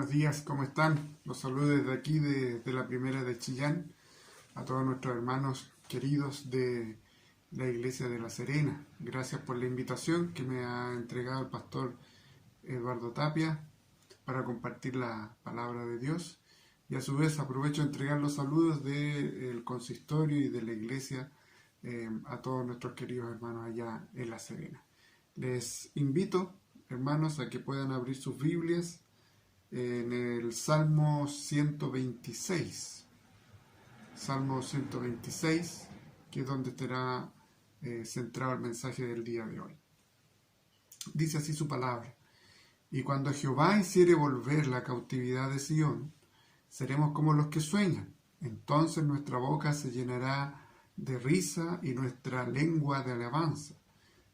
Buenos días, ¿cómo están? Los saludo desde aquí, de la primera de Chillán, a todos nuestros hermanos queridos de la Iglesia de La Serena. Gracias por la invitación que me ha entregado el pastor Eduardo Tapia para compartir la palabra de Dios. Y a su vez aprovecho de entregar los saludos del consistorio y de la Iglesia a todos nuestros queridos hermanos allá en La Serena. Les invito, hermanos, a que puedan abrir sus Biblias en el Salmo 126. Salmo 126, que es donde estará centrado el mensaje del día de hoy. Dice así su palabra: y cuando Jehová hiciere volver la cautividad de Sión, seremos como los que sueñan. Entonces nuestra boca se llenará de risa y nuestra lengua de alabanza.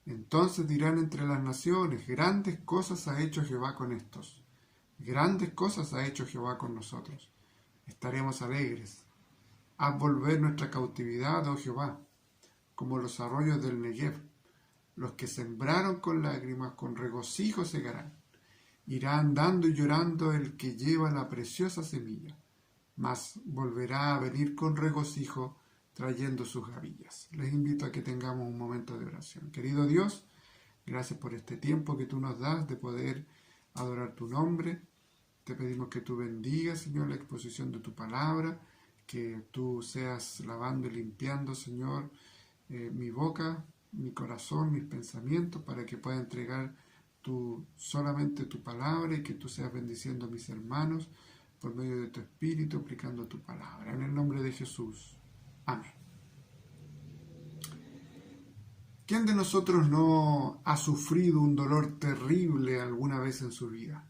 Entonces dirán entre las naciones: grandes cosas ha hecho Jehová con estos. Grandes cosas ha hecho Jehová con nosotros. Estaremos alegres. Haz volver nuestra cautividad, oh Jehová, como los arroyos del Negev. Los que sembraron con lágrimas, con regocijo segarán. Irá andando y llorando el que lleva la preciosa semilla, mas volverá a venir con regocijo trayendo sus gavillas. Les invito a que tengamos un momento de oración. Querido Dios, gracias por este tiempo que tú nos das de poder adorar tu nombre. Te pedimos que tú bendigas, Señor, la exposición de tu palabra, que tú seas lavando y limpiando, Señor, mi boca, mi corazón, mis pensamientos, para que pueda entregar solamente tu palabra, y que tú seas bendiciendo a mis hermanos por medio de tu Espíritu, aplicando tu palabra. En el nombre de Jesús. Amén. ¿Quién de nosotros no ha sufrido un dolor terrible alguna vez en su vida?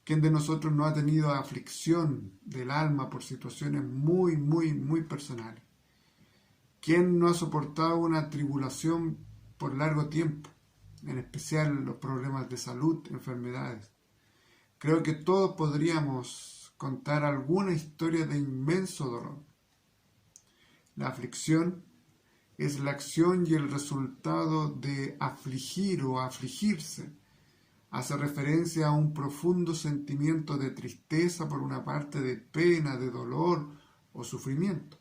¿Quién de nosotros no ha tenido aflicción del alma por situaciones muy personales? ¿Quién no ha soportado una tribulación por largo tiempo? En especial los problemas de salud, enfermedades. Creo que todos podríamos contar alguna historia de inmenso dolor. La aflicción es la acción y el resultado de afligir o afligirse. Hace referencia a un profundo sentimiento de tristeza por una parte, de pena, de dolor o sufrimiento.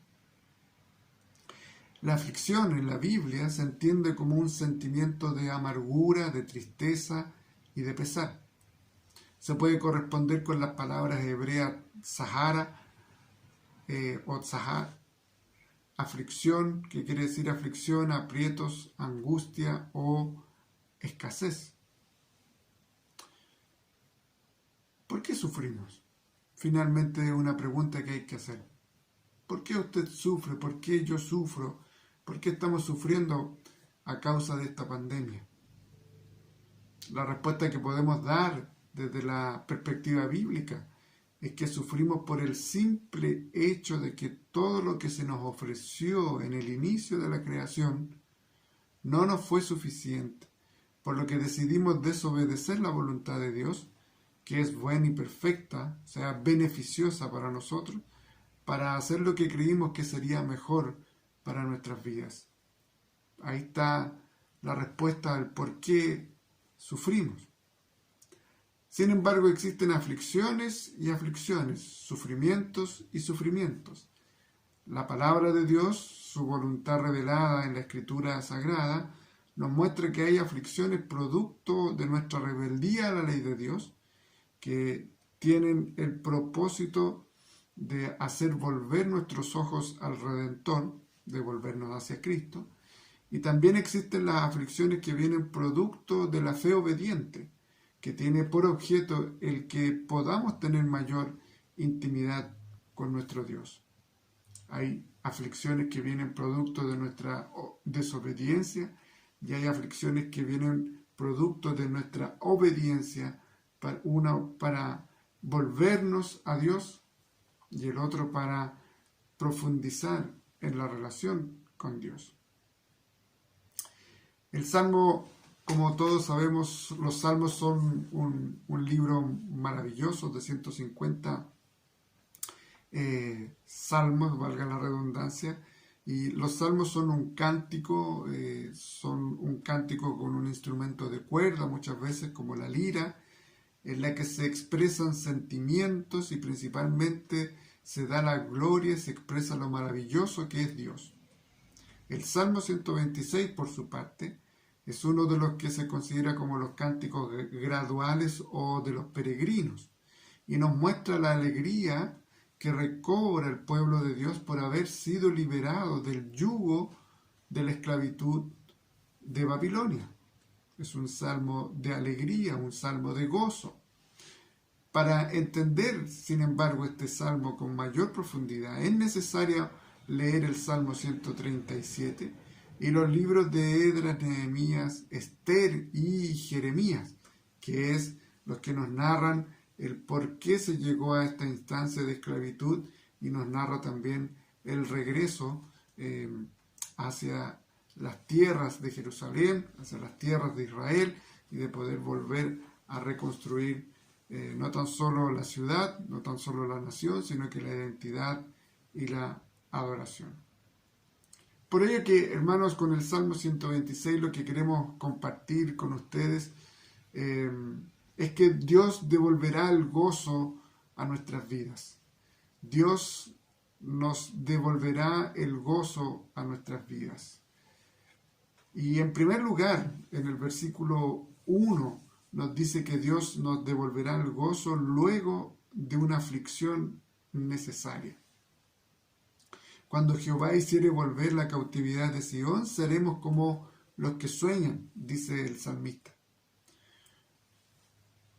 La aflicción en la Biblia se entiende como un sentimiento de amargura, de tristeza y de pesar. Se puede corresponder con las palabras hebreas Sahara o Tzahar, aflicción, que quiere decir aflicción, aprietos, angustia o escasez. ¿Por qué sufrimos? Finalmente, una pregunta que hay que hacer. ¿Por qué usted sufre? ¿Por qué yo sufro? ¿Por qué estamos sufriendo a causa de esta pandemia? La respuesta que podemos dar desde la perspectiva bíblica es que sufrimos por el simple hecho de que todo lo que se nos ofreció en el inicio de la creación no nos fue suficiente, por lo que decidimos desobedecer la voluntad de Dios, que es buena y perfecta, o sea, beneficiosa para nosotros, para hacer lo que creímos que sería mejor para nuestras vidas. Ahí está la respuesta al por qué sufrimos. Sin embargo, existen aflicciones y aflicciones, sufrimientos y sufrimientos. La palabra de Dios, su voluntad revelada en la Escritura Sagrada, nos muestra que hay aflicciones producto de nuestra rebeldía a la ley de Dios, que tienen el propósito de hacer volver nuestros ojos al Redentor, de volvernos hacia Cristo. Y también existen las aflicciones que vienen producto de la fe obediente, que tiene por objeto el que podamos tener mayor intimidad con nuestro Dios. Hay aflicciones que vienen producto de nuestra desobediencia, y hay aflicciones que vienen producto de nuestra obediencia, para volvernos a Dios, y el otro para profundizar en la relación con Dios. El Salmo, como todos sabemos, los Salmos son un libro maravilloso de 150 salmos, valga la redundancia, y los salmos son un cántico con un instrumento de cuerda, muchas veces como la lira, en la que se expresan sentimientos y principalmente se da la gloria y se expresa lo maravilloso que es Dios. El Salmo 126, por su parte, es uno de los que se considera como los cánticos graduales o de los peregrinos, y nos muestra la alegría que recobra el pueblo de Dios por haber sido liberado del yugo de la esclavitud de Babilonia. Es un salmo de alegría, un salmo de gozo. Para entender, sin embargo, este salmo con mayor profundidad, es necesario leer el Salmo 137 y los libros de Esdras, Nehemías, Esther y Jeremías, que es los que nos narran el por qué se llegó a esta instancia de esclavitud y nos narra también el regreso hacia las tierras de Jerusalén, hacia las tierras de Israel, y de poder volver a reconstruir no tan solo la ciudad, no tan solo la nación, sino que la identidad y la adoración. Por ello que, hermanos, con el Salmo 126 lo que queremos compartir con ustedes es que Dios devolverá el gozo a nuestras vidas. Dios nos devolverá el gozo a nuestras vidas. Y en primer lugar, en el versículo 1, nos dice que Dios nos devolverá el gozo luego de una aflicción necesaria. Cuando Jehová hiciere volver la cautividad de Sión, seremos como los que sueñan, dice el salmista.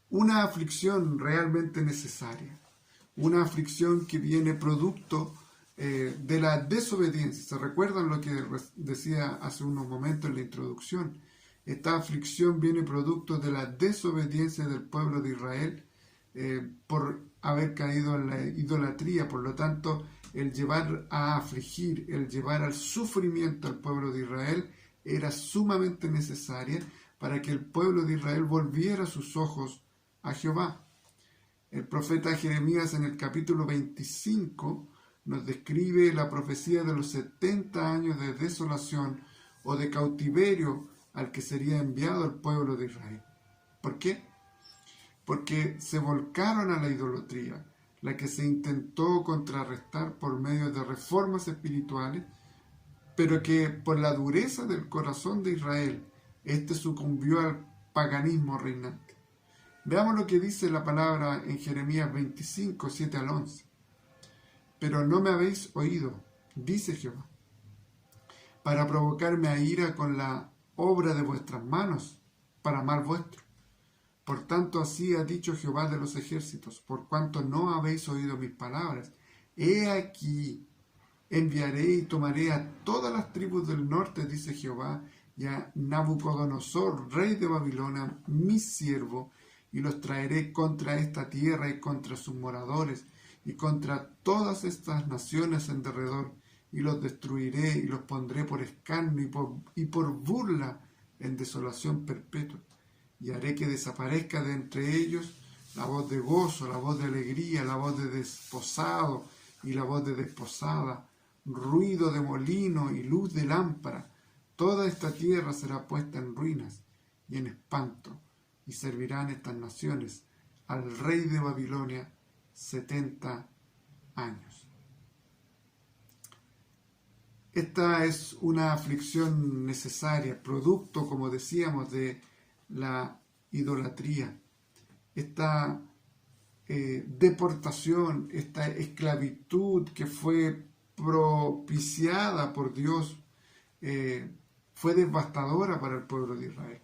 Una aflicción realmente necesaria, una aflicción que viene producto de la desobediencia. ¿Se recuerdan lo que decía hace unos momentos en la introducción? Esta aflicción viene producto de la desobediencia del pueblo de Israel por haber caído en la idolatría. Por lo tanto, el llevar a afligir, el llevar al sufrimiento al pueblo de Israel era sumamente necesaria para que el pueblo de Israel volviera sus ojos a Jehová. El profeta Jeremías en el capítulo 25 nos describe la profecía de los 70 años de desolación o de cautiverio al que sería enviado el pueblo de Israel. ¿Por qué? Porque se volcaron a la idolatría, la que se intentó contrarrestar por medio de reformas espirituales, pero que por la dureza del corazón de Israel, éste sucumbió al paganismo reinante. Veamos lo que dice la palabra en Jeremías 25, 7 al 11. Pero no me habéis oído, dice Jehová, para provocarme a ira con la obra de vuestras manos, para mal vuestro. Por tanto, así ha dicho Jehová de los ejércitos, por cuanto no habéis oído mis palabras. He aquí, enviaré y tomaré a todas las tribus del norte, dice Jehová, y a Nabucodonosor, rey de Babilonia, mi siervo, y los traeré contra esta tierra y contra sus moradores, y contra todas estas naciones en derredor, y los destruiré y los pondré por escarnio y por burla en desolación perpetua. Y haré que desaparezca de entre ellos la voz de gozo, la voz de alegría, la voz de desposado y la voz de desposada, ruido de molino y luz de lámpara. Toda esta tierra será puesta en ruinas y en espanto, y servirán estas naciones al rey de Babilonia 70 años. Esta es una aflicción necesaria, producto, como decíamos, de la idolatría. Esta deportación, esta esclavitud que fue propiciada por Dios, fue devastadora para el pueblo de Israel.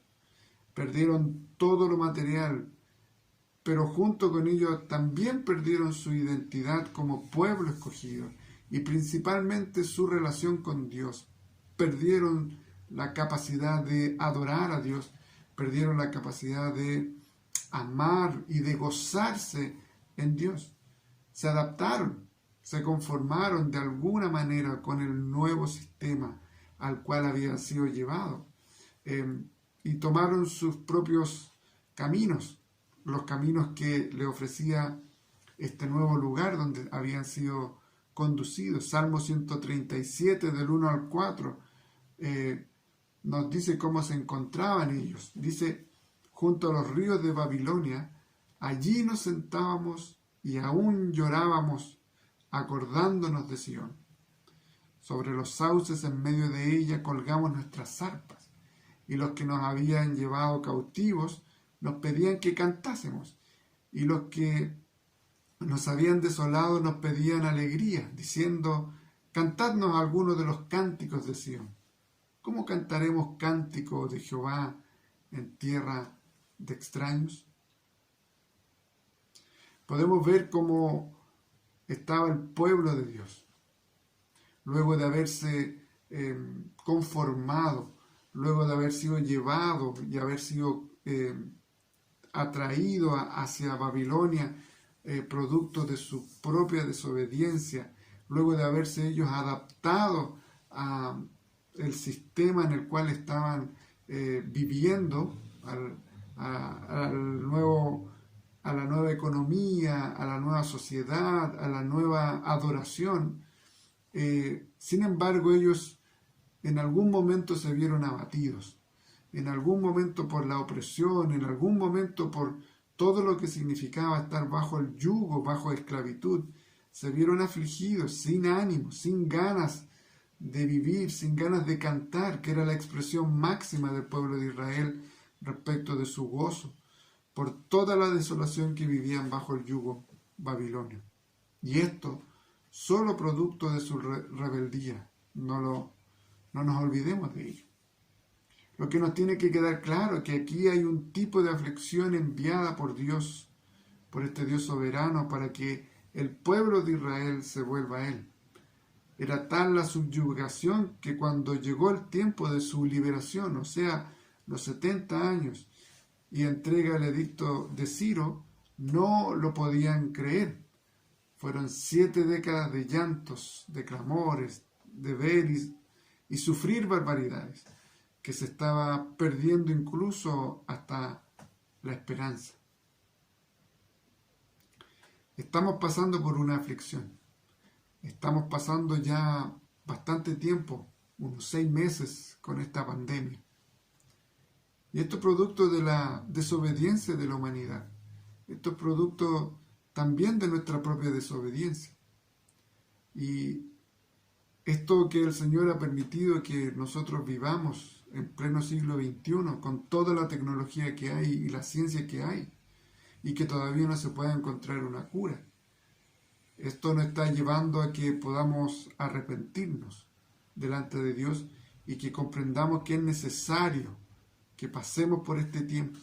Perdieron todo lo material, pero junto con ello también perdieron su identidad como pueblo escogido y principalmente su relación con Dios. Perdieron la capacidad de adorar a Dios, perdieron la capacidad de amar y de gozarse en Dios. Se adaptaron, se conformaron de alguna manera con el nuevo sistema al cual habían sido llevados y tomaron sus propios caminos, los caminos que le ofrecía este nuevo lugar donde habían sido conducidos. Salmo 137 del 1 al 4 nos dice cómo se encontraban ellos. Dice: junto a los ríos de Babilonia Allí nos sentábamos y aún llorábamos, acordándonos de Sión. Sobre los sauces en medio de ella colgamos nuestras zarpas, y los que nos habían llevado cautivos nos pedían que cantásemos, y los que nos habían desolado nos pedían alegría, diciendo: cantadnos algunos de los cánticos de Sión. ¿Cómo cantaremos cánticos de Jehová en tierra de extraños? Podemos ver cómo estaba el pueblo de Dios, luego de haberse conformado, luego de haber sido llevado y haber sido atraído hacia Babilonia, producto de su propia desobediencia, luego de haberse ellos adaptado a el sistema en el cual estaban viviendo, a la nueva economía, a la nueva sociedad, a la nueva adoración. Sin embargo, ellos en algún momento se vieron abatidos, en algún momento por la opresión, en algún momento por todo lo que significaba estar bajo el yugo, bajo esclavitud. Se vieron afligidos, sin ánimo, sin ganas de vivir, sin ganas de cantar, que era la expresión máxima del pueblo de Israel respecto de su gozo, por toda la desolación que vivían bajo el yugo babilonio. Y esto solo producto de su rebeldía. No nos olvidemos de ello. Lo que nos tiene que quedar claro es que aquí hay un tipo de aflicción enviada por Dios, por este Dios soberano, para que el pueblo de Israel se vuelva a Él. Era tal la subyugación que cuando llegó el tiempo de su liberación, o sea, los 70 años, y entrega el edicto de Ciro, no lo podían creer. Fueron 7 décadas de llantos, de clamores, de ver y sufrir barbaridades, que se estaba perdiendo incluso hasta la esperanza. Estamos pasando por una aflicción. Estamos pasando ya bastante tiempo, unos 6 meses con esta pandemia. Y esto es producto de la desobediencia de la humanidad. Esto es producto también de nuestra propia desobediencia. Y esto que el Señor ha permitido que nosotros vivamos en pleno siglo XXI, con toda la tecnología que hay y la ciencia que hay, y que todavía no se pueda encontrar una cura. Esto nos está llevando a que podamos arrepentirnos delante de Dios y que comprendamos que es necesario que pasemos por este tiempo,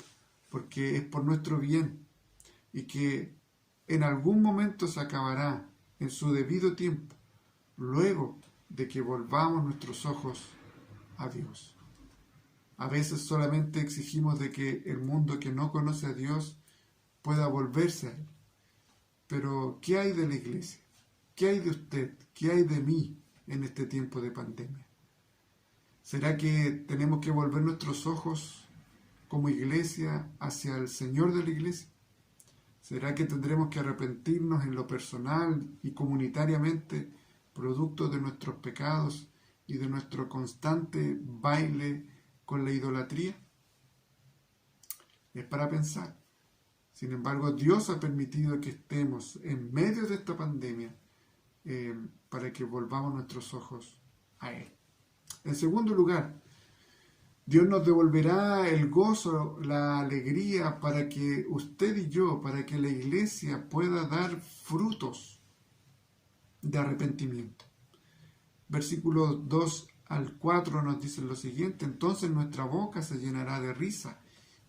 porque es por nuestro bien, y que en algún momento se acabará en su debido tiempo, luego de que volvamos nuestros ojos a Dios. A veces solamente exigimos de que el mundo que no conoce a Dios pueda volverse a Él. Pero, ¿qué hay de la iglesia? ¿Qué hay de usted? ¿Qué hay de mí en este tiempo de pandemia? ¿Será que tenemos que volver nuestros ojos como iglesia hacia el Señor de la iglesia? ¿Será que tendremos que arrepentirnos en lo personal y comunitariamente, producto de nuestros pecados y de nuestro constante baile con la idolatría? Es para pensar. Sin embargo, Dios ha permitido que estemos en medio de esta pandemia para que volvamos nuestros ojos a Él. En segundo lugar, Dios nos devolverá el gozo, la alegría para que usted y yo, para que la iglesia pueda dar frutos de arrepentimiento. Versículos 2 al 4 nos dicen lo siguiente: entonces nuestra boca se llenará de risa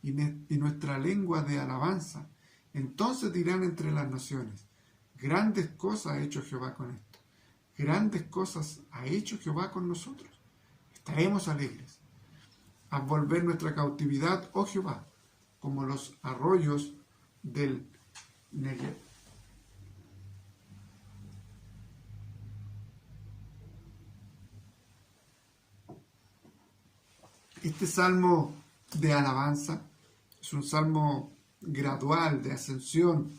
y nuestra lengua de alabanza. Entonces dirán entre las naciones: grandes cosas ha hecho Jehová con esto. Grandes cosas ha hecho Jehová con nosotros. Estaremos alegres. Haz volver nuestra cautividad, oh Jehová, como los arroyos del Negev. Este salmo de alabanza es un salmo gradual, de ascensión.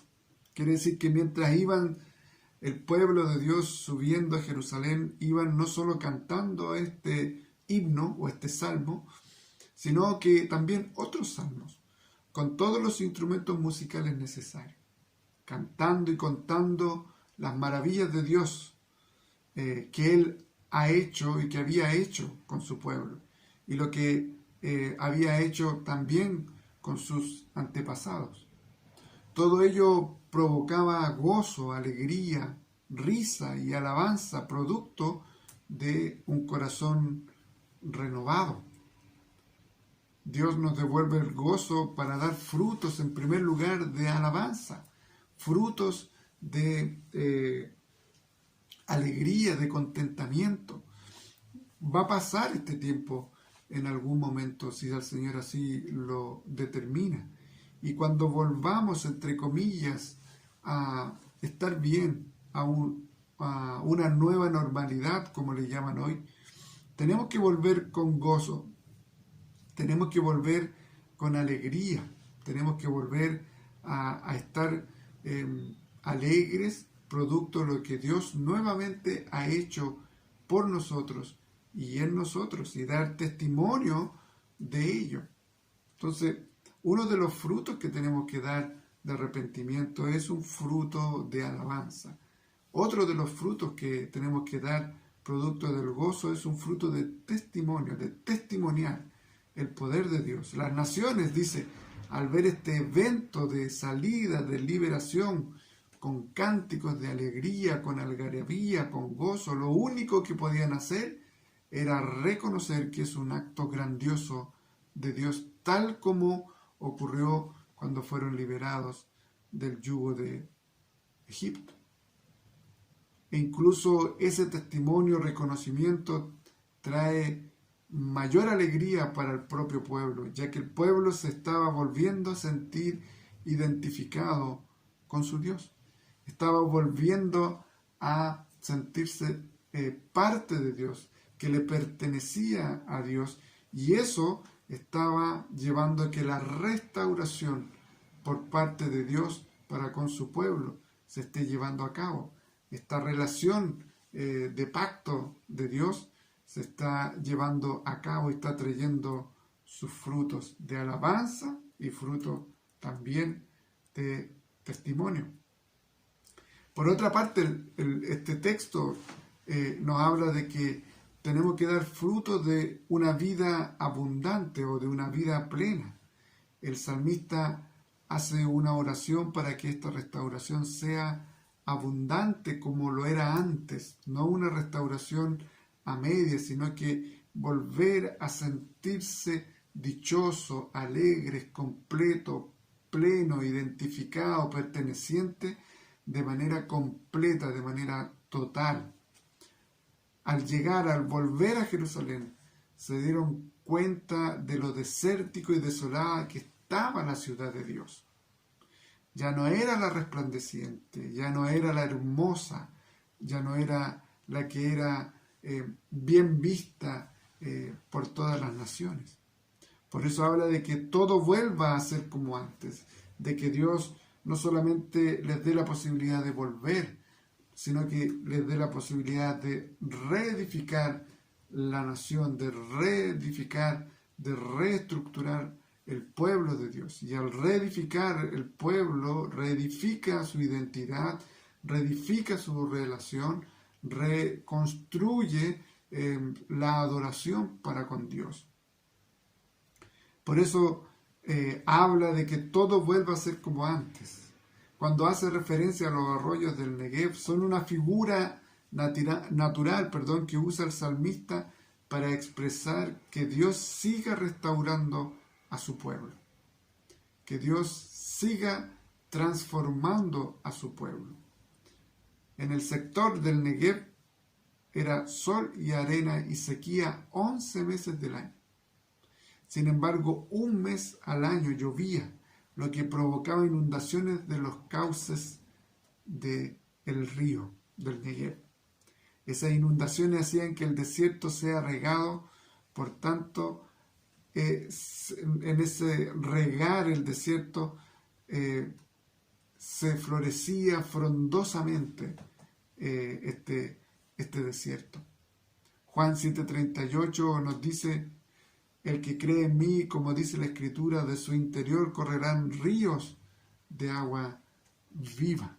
Quiere decir que mientras iban el pueblo de Dios subiendo a Jerusalén, iban no solo cantando este himno o este salmo, sino que también otros salmos, con todos los instrumentos musicales necesarios, cantando y contando las maravillas de Dios que Él ha hecho y que había hecho con su pueblo, y lo que había hecho también con sus antepasados. Todo ello provocaba gozo, alegría, risa y alabanza, producto de un corazón renovado. Dios nos devuelve el gozo para dar frutos, en primer lugar, de alabanza, frutos de alegría, de contentamiento. Va a pasar este tiempo en algún momento, si el Señor así lo determina. Y cuando volvamos, entre comillas, a estar bien, a una nueva normalidad, como le llaman hoy, tenemos que volver con gozo, tenemos que volver con alegría, tenemos que volver a estar alegres, producto de lo que Dios nuevamente ha hecho por nosotros y en nosotros, y dar testimonio de ello. Entonces, uno de los frutos que tenemos que dar de arrepentimiento es un fruto de alabanza. Otro de los frutos que tenemos que dar, producto del gozo, es un fruto de testimonio, de testimoniar el poder de Dios. Las naciones, dice, al ver este evento de salida, de liberación, con cánticos de alegría, con algarabía, con gozo, lo único que podían hacer era reconocer que es un acto grandioso de Dios, tal como ocurrió cuando fueron liberados del yugo de Egipto. E incluso ese testimonio, reconocimiento, trae mayor alegría para el propio pueblo, ya que el pueblo se estaba volviendo a sentir identificado con su Dios. Estaba volviendo a sentirse parte de Dios, que le pertenecía a Dios, y eso estaba llevando a que la restauración por parte de Dios para con su pueblo se esté llevando a cabo. Esta relación de pacto de Dios se está llevando a cabo y está trayendo sus frutos de alabanza y frutos también de testimonio. Por otra parte, este texto nos habla de que tenemos que dar frutos de una vida abundante o de una vida plena. El salmista hace una oración para que esta restauración sea abundante como lo era antes, no una restauración a medias, sino que volver a sentirse dichoso, alegre, completo, pleno, identificado, perteneciente de manera completa, de manera total. Al llegar, al volver a Jerusalén, se dieron cuenta de lo desértico y desolada que estaba la ciudad de Dios. Ya no era la resplandeciente, ya no era la hermosa, ya no era la que era bien vista por todas las naciones. Por eso habla de que todo vuelva a ser como antes, de que Dios no solamente les dé la posibilidad de volver, sino que les dé la posibilidad de reedificar la nación, de reedificar, de reestructurar el pueblo de Dios. Y al reedificar el pueblo, reedifica su identidad, reedifica su relación, reconstruye la adoración para con Dios. Por eso habla de que todo vuelva a ser como antes. Cuando hace referencia a los arroyos del Negev, son una figura natural, que usa el salmista para expresar que Dios siga restaurando a su pueblo, que Dios siga transformando a su pueblo. En el sector del Negev era sol y arena y sequía 11 meses del año. Sin embargo, un mes al año llovía, lo que provocaba inundaciones de los cauces del río del Negev. Esas inundaciones hacían que el desierto sea regado, por tanto, en ese regar el desierto se florecía frondosamente este desierto. Juan 7:38 nos dice: El que cree en mí, como dice la Escritura, de su interior correrán ríos de agua viva.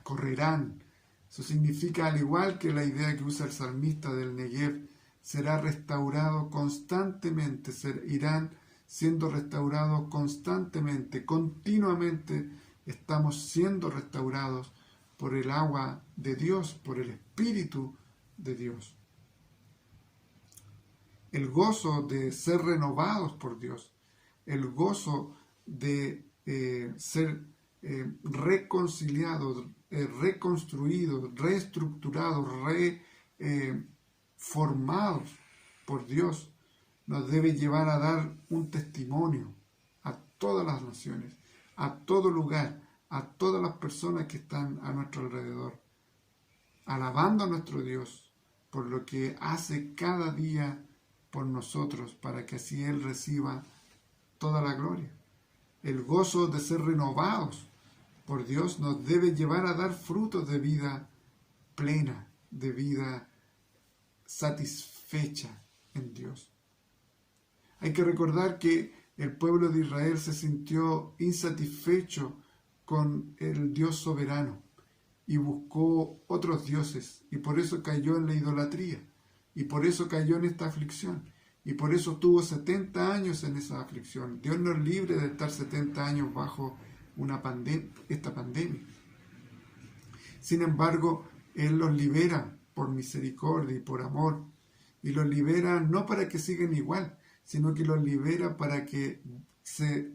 Correrán. Eso significa, al igual que la idea que usa el salmista del Negev, será restaurado constantemente, irán siendo restaurados constantemente, continuamente estamos siendo restaurados por el agua de Dios, por el Espíritu de Dios. El gozo de ser renovados por Dios, el gozo de ser reconciliados, reconstruidos, reestructurados, reformados por Dios, nos debe llevar a dar un testimonio a todas las naciones, a todo lugar, a todas las personas que están a nuestro alrededor, alabando a nuestro Dios por lo que hace cada día por nosotros, para que así Él reciba toda la gloria. El gozo de ser renovados por Dios nos debe llevar a dar frutos de vida plena, de vida satisfecha en Dios. Hay que recordar que el pueblo de Israel se sintió insatisfecho con el Dios soberano y buscó otros dioses, y por eso cayó en la idolatría, y por eso cayó en esta aflicción, y por eso estuvo 70 años en esa aflicción. Dios nos libre de estar 70 años bajo esta pandemia. Sin embargo, Él los libera por misericordia y por amor, y los libera no para que sigan igual, sino que los libera para que se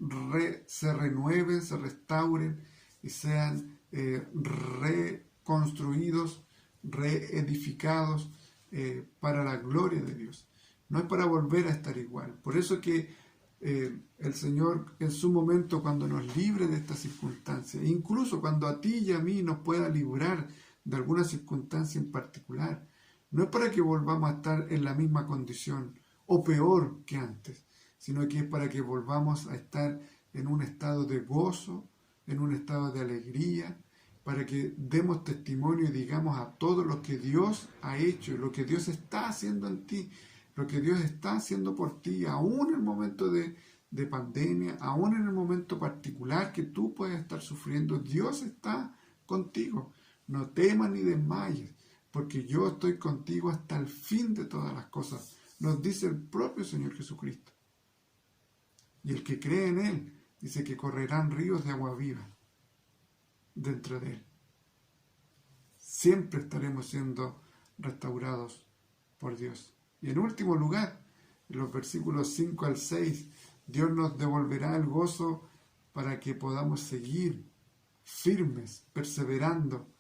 renueven, se restauren y sean reconstruidos, reedificados para la gloria de Dios. No es para volver a estar igual. Por eso que el Señor en su momento, cuando nos libre de estas circunstancias, incluso cuando a ti y a mí nos pueda librar de alguna circunstancia en particular, no es para que volvamos a estar en la misma condición o peor que antes, sino que es para que volvamos a estar en un estado de gozo, en un estado de alegría, para que demos testimonio y digamos a todos lo que Dios ha hecho, lo que Dios está haciendo en ti, lo que Dios está haciendo por ti, aún en el momento de pandemia, aún en el momento particular que tú puedes estar sufriendo. Dios está contigo. No temas ni desmayes, porque yo estoy contigo hasta el fin de todas las cosas, nos dice el propio Señor Jesucristo. Y el que cree en Él, dice que correrán ríos de agua viva dentro de Él. Siempre estaremos siendo restaurados por Dios. Y en último lugar, en los versículos 5 al 6, Dios nos devolverá el gozo para que podamos seguir firmes, perseverando,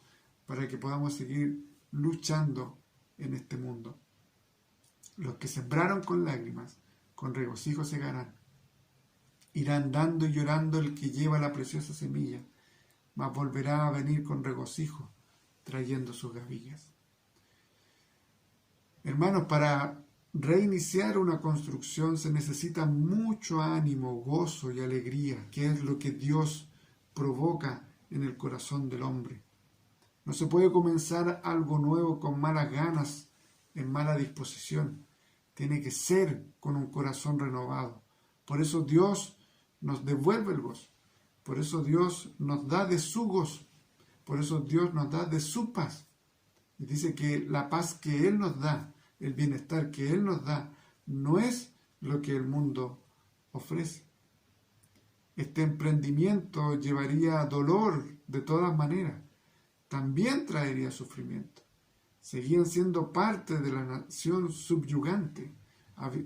para que podamos seguir luchando en este mundo. Los que sembraron con lágrimas, con regocijo segarán. Irán dando y llorando el que lleva la preciosa semilla, mas volverá a venir con regocijo, trayendo sus gavillas. Hermanos, para reiniciar una construcción se necesita mucho ánimo, gozo y alegría, que es lo que Dios provoca en el corazón del hombre. No se puede comenzar algo nuevo con malas ganas, en mala disposición. Tiene que ser con un corazón renovado. Por eso Dios nos devuelve el gozo. Por eso Dios nos da de su gozo. Por eso Dios nos da de su paz. Y dice que la paz que Él nos da, el bienestar que Él nos da, no es lo que el mundo ofrece. Este emprendimiento llevaría dolor de todas maneras. También traería sufrimiento. Seguían siendo parte de la nación subyugante.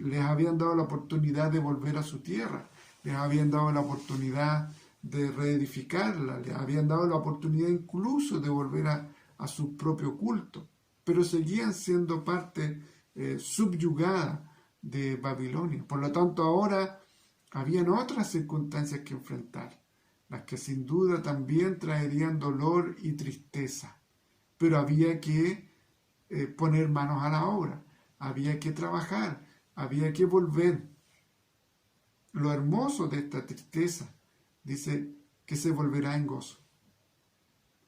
Les habían dado la oportunidad de volver a su tierra. Les habían dado la oportunidad de reedificarla. Les habían dado la oportunidad incluso de volver a su propio culto. Pero seguían siendo parte subyugada de Babilonia. Por lo tanto, ahora habían otras circunstancias que enfrentar, las que sin duda también traerían dolor y tristeza. Pero había que poner manos a la obra, había que trabajar, había que volver. Lo hermoso de esta tristeza, dice que se volverá en gozo.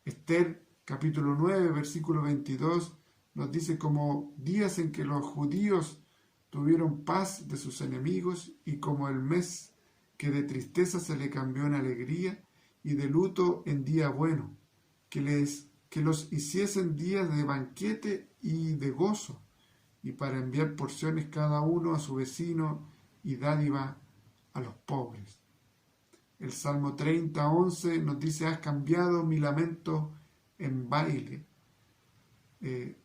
Esther, capítulo 9, versículo 22, nos dice como días en que los judíos tuvieron paz de sus enemigos, y como el mes que de tristeza se le cambió en alegría, y de luto en día bueno, que los hiciesen días de banquete y de gozo, y para enviar porciones cada uno a su vecino y dádiva a los pobres. El Salmo 30:11 nos dice: has cambiado mi lamento en baile,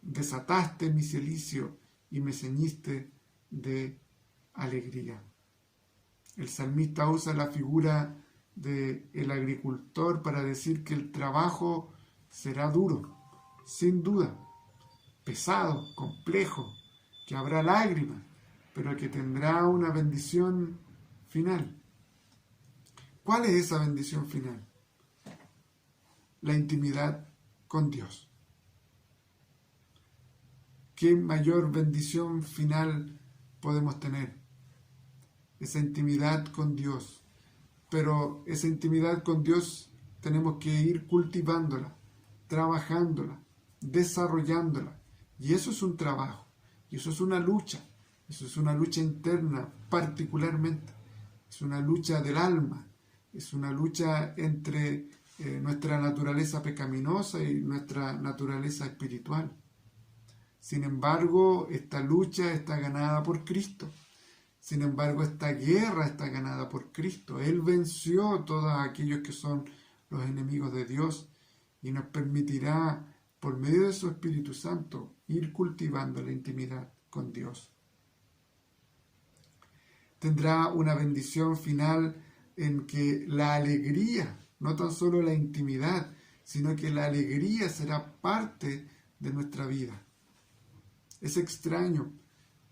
desataste mi cilicio y me ceñiste de alegría. El salmista usa la figura del agricultor para decir que el trabajo será duro, sin duda, pesado, complejo, que habrá lágrimas, pero que tendrá una bendición final. ¿Cuál es esa bendición final? La intimidad con Dios. ¿Qué mayor bendición final podemos tener? Esa intimidad con Dios. Pero esa intimidad con Dios tenemos que ir cultivándola, trabajándola, desarrollándola. Y eso es un trabajo, y eso es una lucha interna particularmente. Es una lucha del alma, es una lucha entre nuestra naturaleza pecaminosa y nuestra naturaleza espiritual. Sin embargo, esta lucha está ganada por Cristo. Sin embargo, esta guerra está ganada por Cristo. Él venció a todos aquellos que son los enemigos de Dios y nos permitirá, por medio de su Espíritu Santo, ir cultivando la intimidad con Dios. Tendrá una bendición final en que la alegría, no tan solo la intimidad, sino que la alegría será parte de nuestra vida. Es extraño,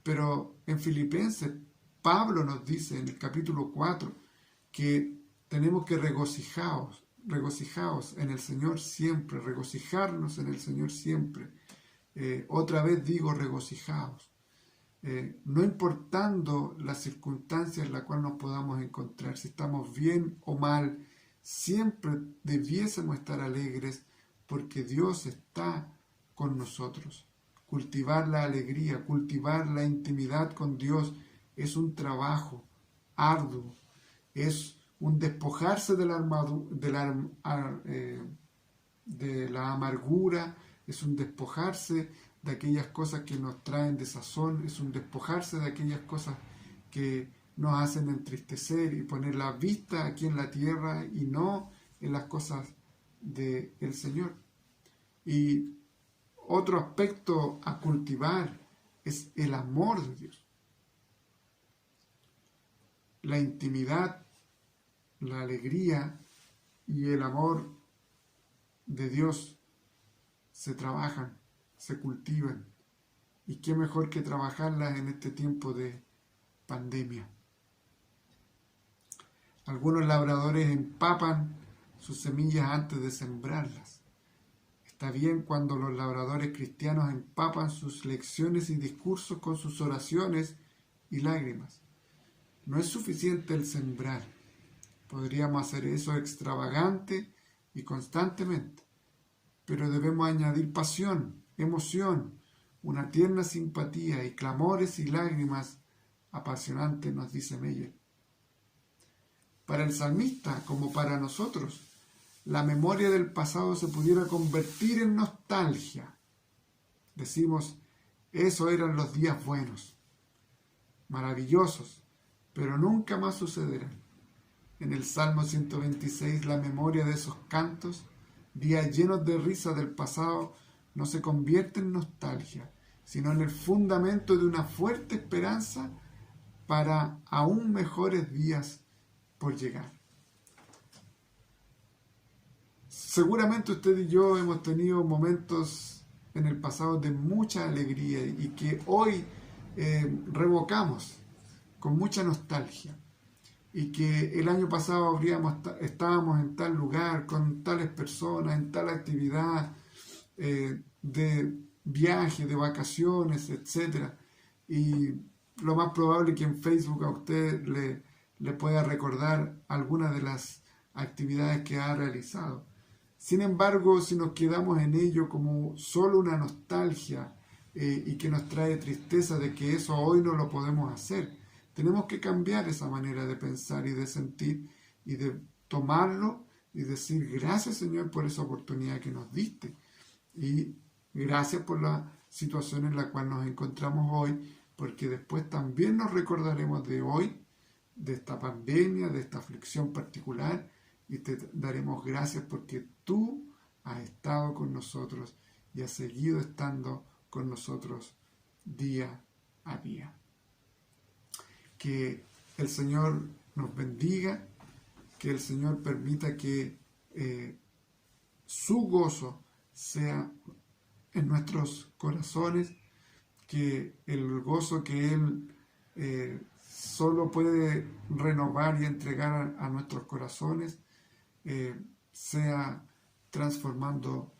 pero en Filipenses Pablo nos dice en el capítulo 4 que tenemos que regocijaos en el Señor siempre, regocijarnos en el Señor siempre. Otra vez digo regocijaos. No importando las circunstancias en las cuales nos podamos encontrar, si estamos bien o mal, siempre debiésemos estar alegres porque Dios está con nosotros. Cultivar la alegría, cultivar la intimidad con Dios es un trabajo arduo, es un despojarse de la amargura, es un despojarse de aquellas cosas que nos traen desazón, es un despojarse de aquellas cosas que nos hacen entristecer y poner la vista aquí en la tierra y no en las cosas del Señor. Y otro aspecto a cultivar es el amor de Dios. La intimidad, la alegría y el amor de Dios se trabajan, se cultivan. Y qué mejor que trabajarlas en este tiempo de pandemia. Algunos labradores empapan sus semillas antes de sembrarlas. Está bien cuando los labradores cristianos empapan sus lecciones y discursos con sus oraciones y lágrimas. No es suficiente el sembrar. Podríamos hacer eso extravagante y constantemente, pero debemos añadir pasión, emoción, una tierna simpatía y clamores y lágrimas apasionantes, nos dice Meyer. Para el salmista, como para nosotros, la memoria del pasado se pudiera convertir en nostalgia. Decimos, esos eran los días buenos, maravillosos, pero nunca más sucederán. En el Salmo 126, la memoria de esos cantos, días llenos de risa del pasado, no se convierte en nostalgia, sino en el fundamento de una fuerte esperanza para aún mejores días por llegar. Seguramente usted y yo hemos tenido momentos en el pasado de mucha alegría y que hoy revocamos con mucha nostalgia. Y que el año pasado estábamos en tal lugar, con tales personas, en tal actividad de viaje, de vacaciones, etc. Y lo más probable es que en Facebook a usted le pueda recordar algunas de las actividades que ha realizado. Sin embargo, si nos quedamos en ello como solo una nostalgia, y que nos trae tristeza de que eso hoy no lo podemos hacer. Tenemos que cambiar esa manera de pensar y de sentir y de tomarlo y decir gracias, Señor, por esa oportunidad que nos diste y gracias por la situación en la cual nos encontramos hoy, porque después también nos recordaremos de hoy, de esta pandemia, de esta aflicción particular, y te daremos gracias porque tú has estado con nosotros y has seguido estando con nosotros día a día. Que el Señor nos bendiga, que el Señor permita que su gozo sea en nuestros corazones, que el gozo que Él solo puede renovar y entregar a nuestros corazones sea transformando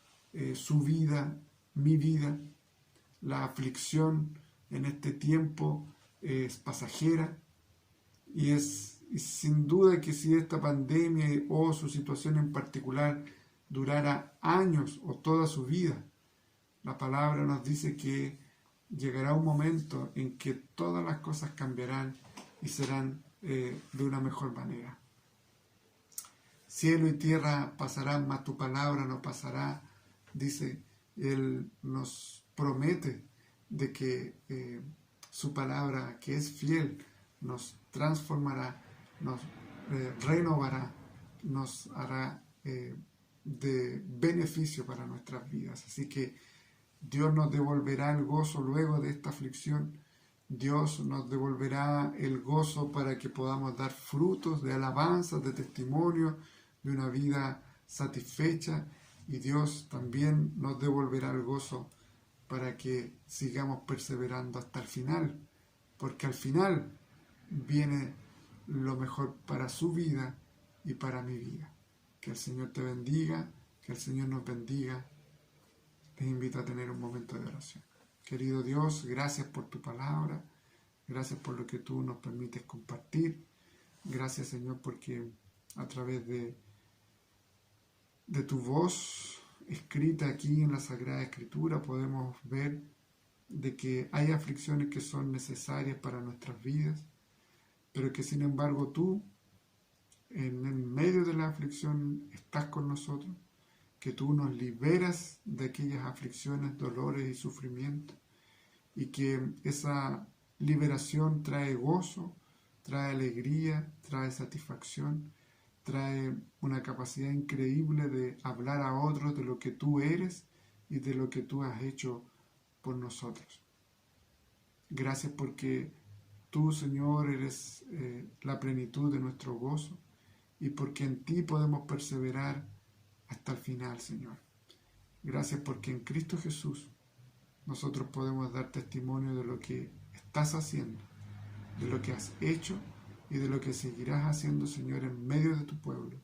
su vida, mi vida. La aflicción en este tiempo es pasajera y sin duda que si esta pandemia o su situación en particular durara años o toda su vida, la palabra nos dice que llegará un momento en que todas las cosas cambiarán y serán de una mejor manera. Cielo y tierra pasarán, mas tu palabra no pasará, dice. Él nos promete de que su palabra, que es fiel, nos transformará, nos renovará, nos hará de beneficio para nuestras vidas. Así que Dios nos devolverá el gozo luego de esta aflicción. Dios nos devolverá el gozo para que podamos dar frutos de alabanza, de testimonio, de una vida satisfecha. Y Dios también nos devolverá el gozo para que sigamos perseverando hasta el final. Porque al final viene lo mejor para su vida y para mi vida. Que el Señor te bendiga, que el Señor nos bendiga. Les invito a tener un momento de oración. Querido Dios, gracias por tu palabra, gracias por lo que tú nos permites compartir. Gracias, Señor, porque a través de tu voz escrita aquí en la Sagrada Escritura podemos ver de que hay aflicciones que son necesarias para nuestras vidas, pero que sin embargo tú, en el medio de la aflicción, estás con nosotros, que tú nos liberas de aquellas aflicciones, dolores y sufrimientos, y que esa liberación trae gozo, trae alegría, trae satisfacción, trae una capacidad increíble de hablar a otros de lo que tú eres y de lo que tú has hecho por nosotros. Gracias porque tú, Señor, eres la plenitud de nuestro gozo y porque en ti podemos perseverar hasta el final, Señor. Gracias porque en Cristo Jesús nosotros podemos dar testimonio de lo que estás haciendo, de lo que has hecho y de lo que seguirás haciendo, Señor, en medio de tu pueblo,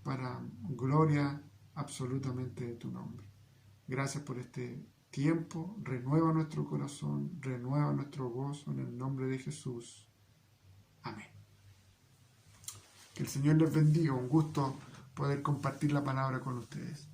para gloria absolutamente de tu nombre. Gracias por este tiempo. Renueva nuestro corazón, renueva nuestro gozo en el nombre de Jesús. Amén. Que el Señor les bendiga. Un gusto poder compartir la palabra con ustedes.